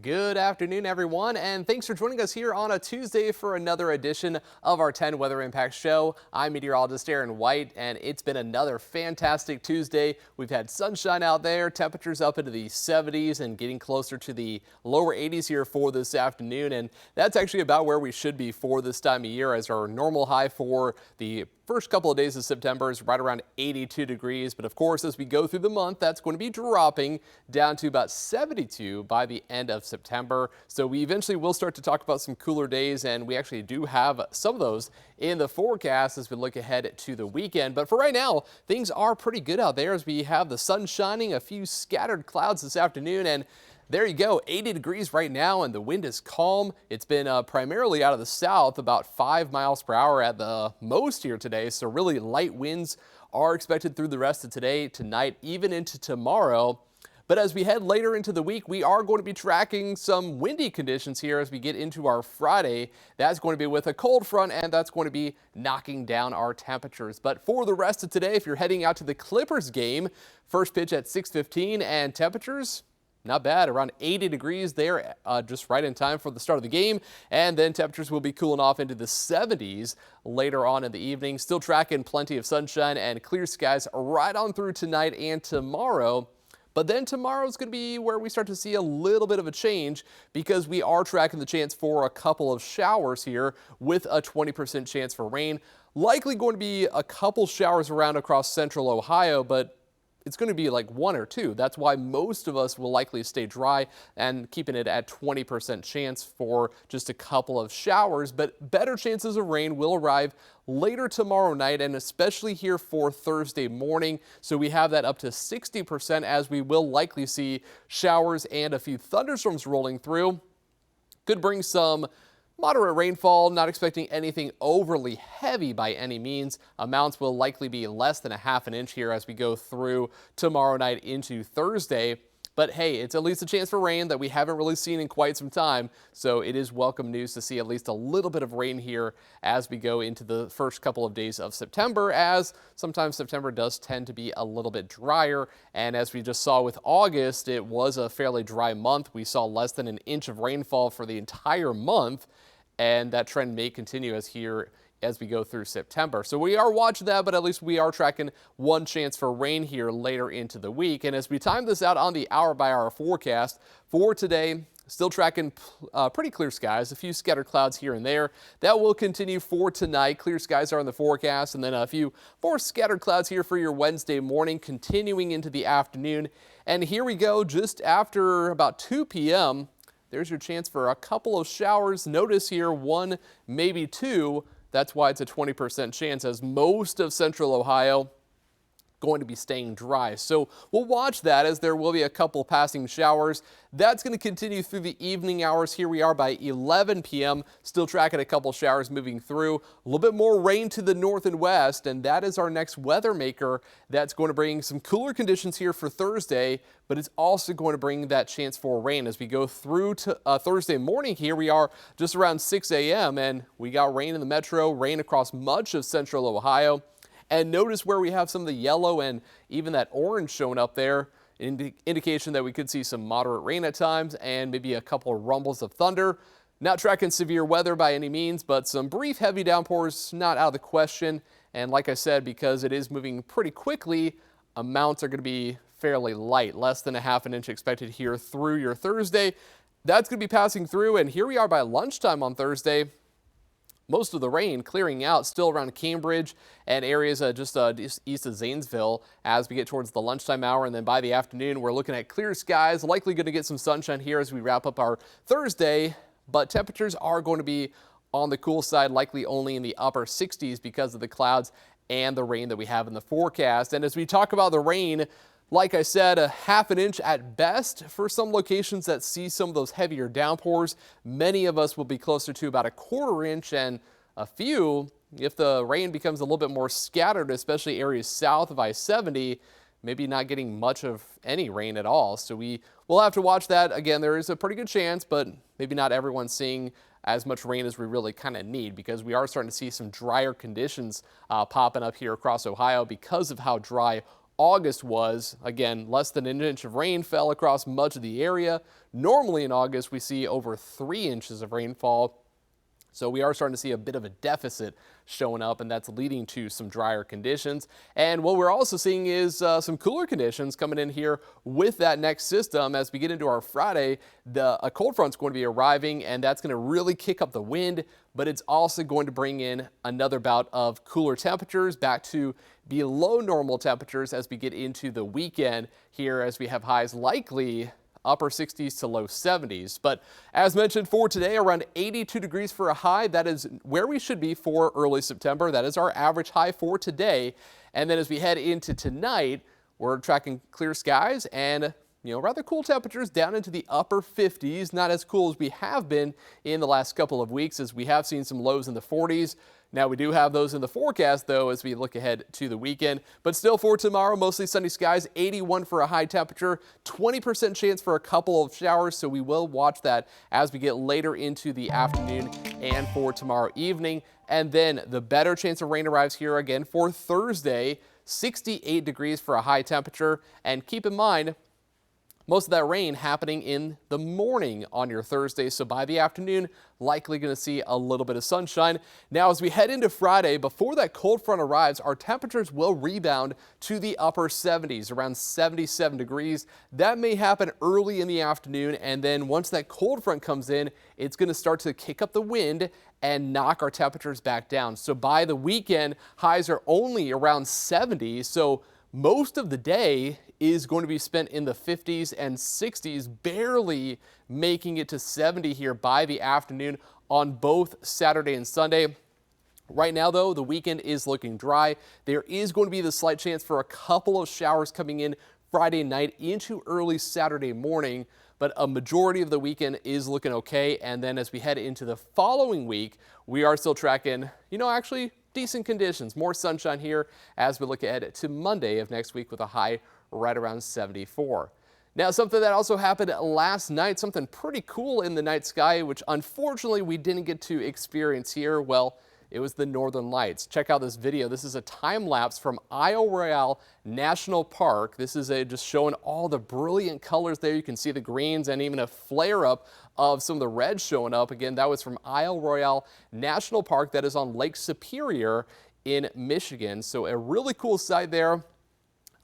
Good afternoon, everyone, and thanks for joining us here on a Tuesday for another edition of our 10 Weather Impact Show. I'm Meteorologist Aaron White, and it's been another fantastic Tuesday. We've had sunshine out there, temperatures up into the 70s and getting closer to the lower 80s here for this afternoon, and that's actually about where we should be for this time of year, as our normal high for the first couple of days of September is right around 82 degrees. But of course, as we go through the month, that's going to be dropping down to about 72 by the end of September. So we eventually will start to talk about some cooler days, and we actually do have some of those in the forecast as we look ahead to the weekend. But for right now, things are pretty good out there as we have the sun shining, a few scattered clouds this afternoon, and there you go, 80 degrees right now, and the wind is calm. It's been primarily out of the south, about 5 miles per hour at the most here today. So really light winds are expected through the rest of today, tonight, even into tomorrow. But as we head later into the week, we are going to be tracking some windy conditions here as we get into our Friday. That's going to be with a cold front, and that's going to be knocking down our temperatures. But for the rest of today, if you're heading out to the Clippers game, first pitch at 6:15, and temperatures not bad, around 80 degrees there, just right in time for the start of the game. And then temperatures will be cooling off into the 70s later on in the evening. Still tracking plenty of sunshine and clear skies right on through tonight and tomorrow. But then tomorrow is going to be where we start to see a little bit of a change, because we are tracking the chance for a couple of showers here with a 20% chance for rain. Likely going to be a couple showers around across central Ohio, but it's going to be like one or two. That's why most of us will likely stay dry and keeping it at 20% chance for just a couple of showers. But better chances of rain will arrive later tomorrow night, and especially here for Thursday morning. So we have that up to 60%, as we will likely see showers and a few thunderstorms rolling through. Could bring some moderate rainfall, not expecting anything overly heavy by any means. Amounts will likely be less than a half an inch here as we go through tomorrow night into Thursday. But hey, it's at least a chance for rain that we haven't really seen in quite some time. So it is welcome news to see at least a little bit of rain here as we go into the first couple of days of September, as sometimes September does tend to be a little bit drier. And as we just saw with August, it was a fairly dry month. We saw less than an inch of rainfall for the entire month, and that trend may continue as we go through September. So we are watching that, but at least we are tracking one chance for rain here later into the week. And as we time this out on the hour-by-hour forecast for today, still tracking pretty clear skies, a few scattered clouds here and there. That will continue for tonight. Clear skies are in the forecast, and then a few more scattered clouds here for your Wednesday morning, continuing into the afternoon. And here we go, just after about 2 p.m., there's your chance for a couple of showers. Notice here, one, maybe two. That's why it's a 20% chance, as most of central Ohio going to be staying dry. So we'll watch that, as there will be a couple passing showers. That's going to continue through the evening hours. Here we are by 11 p.m. Still tracking a couple showers moving through. A little bit more rain to the north and west, and that is our next weather maker. That's going to bring some cooler conditions here for Thursday, but it's also going to bring that chance for rain as we go through to Thursday morning. Here we are just around 6 a.m. and we got rain in the metro, rain across much of central Ohio. And notice where we have some of the yellow and even that orange showing up there, indication that we could see some moderate rain at times and maybe a couple of rumbles of thunder. Not tracking severe weather by any means, but some brief heavy downpours not out of the question. And like I said, because it is moving pretty quickly, amounts are going to be fairly light, less than a half an inch expected here through your Thursday. That's going to be passing through, and here we are by lunchtime on Thursday. Most of the rain clearing out, still around Cambridge and areas just east of Zanesville as we get towards the lunchtime hour. And then by the afternoon, we're looking at clear skies, likely going to get some sunshine here as we wrap up our Thursday. But temperatures are going to be on the cool side, likely only in the upper 60s because of the clouds and the rain that we have in the forecast. And as we talk about the rain, like I said, a half an inch at best for some locations that see some of those heavier downpours. Many of us will be closer to about a quarter inch, and a few, if the rain becomes a little bit more scattered, especially areas south of I-70, maybe not getting much of any rain at all. So we will have to watch that. Again, there is a pretty good chance, but maybe not everyone's seeing as much rain as we really kind of need, because we are starting to see some drier conditions popping up here across Ohio because of how dry August was. Again, less than an inch of rain fell across much of the area. Normally in August, we see over 3 inches of rainfall. So we are starting to see a bit of a deficit showing up, and that's leading to some drier conditions. And what we're also seeing is some cooler conditions coming in here with that next system. As we get into our Friday, a cold front's going to be arriving, and that's going to really kick up the wind, but it's also going to bring in another bout of cooler temperatures back to below normal temperatures as we get into the weekend here, as we have highs likely upper 60s to low 70s. But as mentioned for today, around 82 degrees for a high. That is where we should be for early September. That is our average high for today. And then as we head into tonight, we're tracking clear skies and rather cool temperatures down into the upper 50s. Not as cool as we have been in the last couple of weeks, as we have seen some lows in the 40s. Now we do have those in the forecast though as we look ahead to the weekend, but still for tomorrow, mostly sunny skies, 81 for a high temperature, 20% chance for a couple of showers. So we will watch that as we get later into the afternoon and for tomorrow evening. And then the better chance of rain arrives here again for Thursday, 68 degrees for a high temperature. And keep in mind, most of that rain happening in the morning on your Thursday, so by the afternoon, likely going to see a little bit of sunshine. Now, as we head into Friday, before that cold front arrives, our temperatures will rebound to the upper 70s, around 77 degrees. That may happen early in the afternoon, and then once that cold front comes in, it's going to start to kick up the wind and knock our temperatures back down. So by the weekend, highs are only around 70, so most of the day is going to be spent in the 50s and 60s, barely making it to 70 here by the afternoon on both Saturday and Sunday. Right now, though, the weekend is looking dry. There is going to be the slight chance for a couple of showers coming in Friday night into early Saturday morning, but a majority of the weekend is looking okay. And then as we head into the following week, we are still tracking, actually decent conditions, more sunshine here as we look ahead to Monday of next week with a high right around 74. Now, something that also happened last night, something pretty cool in the night sky, which unfortunately we didn't get to experience here. Well, it was the Northern Lights. Check out this video. This is a time lapse from Isle Royale National Park. This is just showing all the brilliant colors there. You can see the greens and even a flare up of some of the reds showing up. Again, that was from Isle Royale National Park. That is on Lake Superior in Michigan. So a really cool sight there.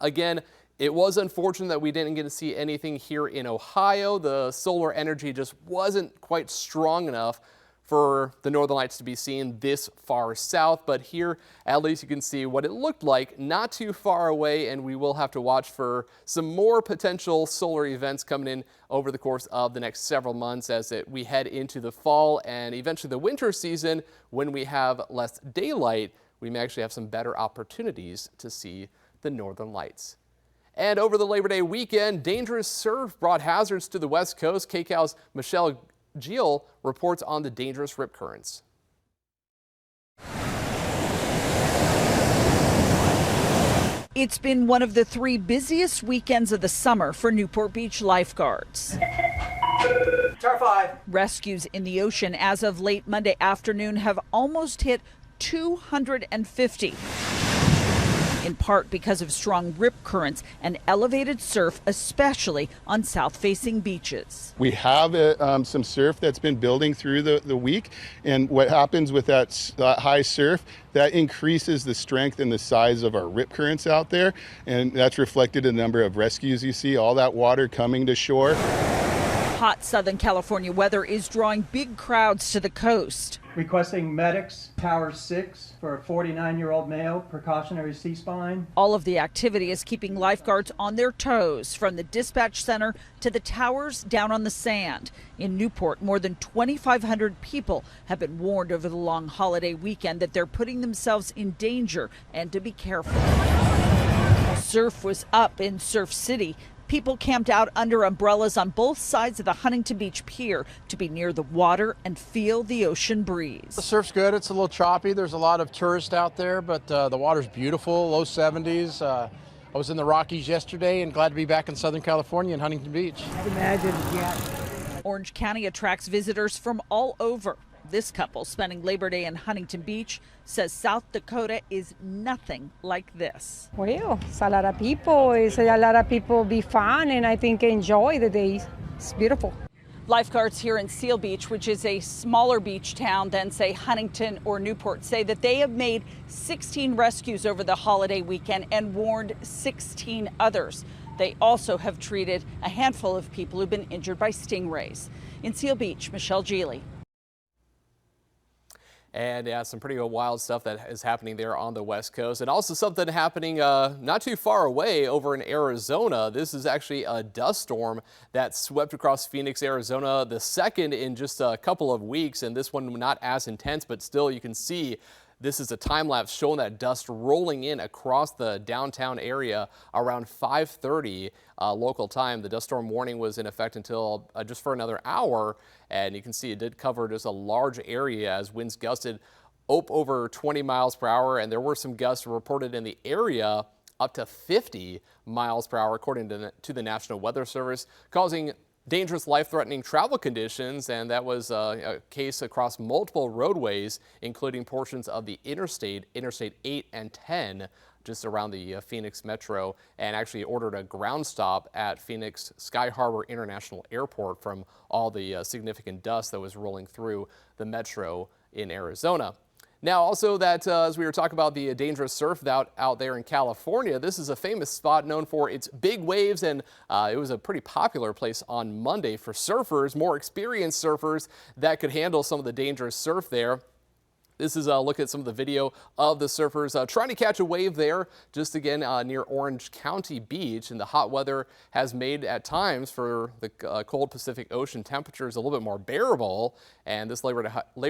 Again, it was unfortunate that we didn't get to see anything here in Ohio. The solar energy just wasn't quite strong enough for the Northern Lights to be seen this far south, but here at least you can see what it looked like not too far away, and we will have to watch for some more potential solar events coming in over the course of the next several months as we head into the fall and eventually the winter season. When we have less daylight, we may actually have some better opportunities to see the Northern Lights. And over the Labor Day weekend, dangerous surf brought hazards to the West Coast. KCAL's Michelle Geel reports on the dangerous rip currents. It's been one of the 3 busiest weekends of the summer for Newport Beach lifeguards. Tar 5. Rescues in the ocean as of late Monday afternoon have almost hit 250. In part because of strong rip currents and elevated surf, especially on south-facing beaches. We have some surf that's been building through the week, and what happens with that high surf, that increases the strength and the size of our rip currents out there, and that's reflected in the number of rescues you see, all that water coming to shore. Hot Southern California weather is drawing big crowds to the coast. Requesting medics, Tower 6 for a 49-year-old male, precautionary C-spine. All of the activity is keeping lifeguards on their toes, from the dispatch center to the towers down on the sand. In Newport, more than 2,500 people have been warned over the long holiday weekend that they're putting themselves in danger and to be careful. Surf was up in Surf City. People camped out under umbrellas on both sides of the Huntington Beach Pier to be near the water and feel the ocean breeze. The surf's good. It's a little choppy. There's a lot of tourists out there, but the water's beautiful, low 70s. I was in the Rockies yesterday and glad to be back in Southern California in Huntington Beach. Imagine, yeah. Orange County attracts visitors from all over. This couple spending Labor Day in Huntington Beach says South Dakota is nothing like this. Well, it's a lot of people. It's a lot of people be fun and I think enjoy the days. It's beautiful. Lifeguards here in Seal Beach, which is a smaller beach town than, say, Huntington or Newport, say that they have made 16 rescues over the holiday weekend and warned 16 others. They also have treated a handful of people who've been injured by stingrays. In Seal Beach, Michelle Geely. And yeah, some pretty wild stuff that is happening there on the West Coast, and also something happening not too far away over in Arizona. This is actually a dust storm that swept across Phoenix, Arizona, the second in just a couple of weeks, and this one not as intense, but still you can see this is a time lapse showing that dust rolling in across the downtown area around 5:30 local time. The dust storm warning was in effect until just for another hour, and you can see it did cover just a large area as winds gusted over 20 miles per hour, and there were some gusts reported in the area up to 50 miles per hour, according to the National Weather Service, causing dangerous, life-threatening travel conditions, and that was a case across multiple roadways, including portions of the Interstate 8 and 10, just around the Phoenix metro, and actually ordered a ground stop at Phoenix Sky Harbor International Airport from all the significant dust that was rolling through the metro in Arizona. Now, also that as we were talking about the dangerous surf out there in California, this is a famous spot known for its big waves, and it was a pretty popular place on Monday for surfers, more experienced surfers that could handle some of the dangerous surf there. This is a look at some of the video of the surfers trying to catch a wave there, just again near Orange County Beach. And the hot weather has made at times for the cold Pacific Ocean temperatures a little bit more bearable. And this Labor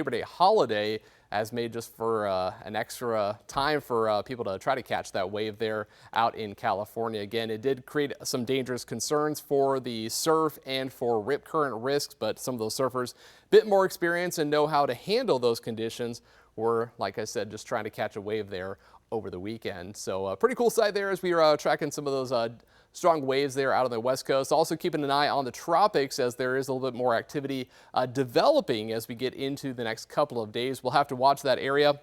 Day holiday has made just for an extra time for people to try to catch that wave there out in California. Again, it did create some dangerous concerns for the surf and for rip current risks, but some of those surfers, a bit more experience and know how to handle those conditions, were, like I said, just trying to catch a wave there over the weekend. So pretty cool sight there as we are tracking some of those strong waves there out on the West Coast. Also keeping an eye on the tropics as there is a little bit more activity developing as we get into the next couple of days. We'll have to watch that area.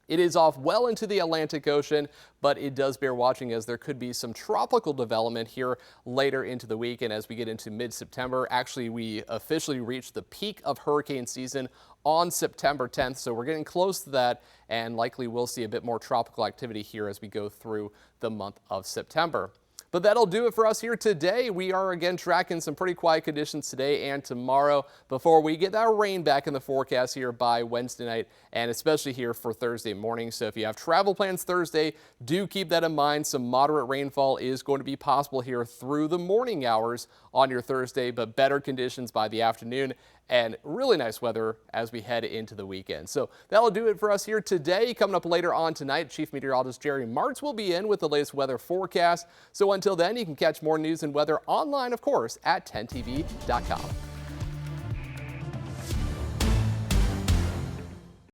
It is off well into the Atlantic Ocean, but it does bear watching as there could be some tropical development here later into the week. And as we get into mid-September, actually we officially reached the peak of hurricane season on September 10th. So we're getting close to that, and likely we'll see a bit more tropical activity here as we go through the month of September. But that'll do it for us here today. We are again tracking some pretty quiet conditions today and tomorrow before we get that rain back in the forecast here by Wednesday night, and especially here for Thursday morning. So if you have travel plans Thursday, do keep that in mind. Some moderate rainfall is going to be possible here through the morning hours on your Thursday, but better conditions by the afternoon and really nice weather as we head into the weekend. So that'll do it for us here today. Coming up later on tonight, Chief Meteorologist Jerry Martz will be in with the latest weather forecast. So until then, you can catch more news and weather online, of course, at 10tv.com.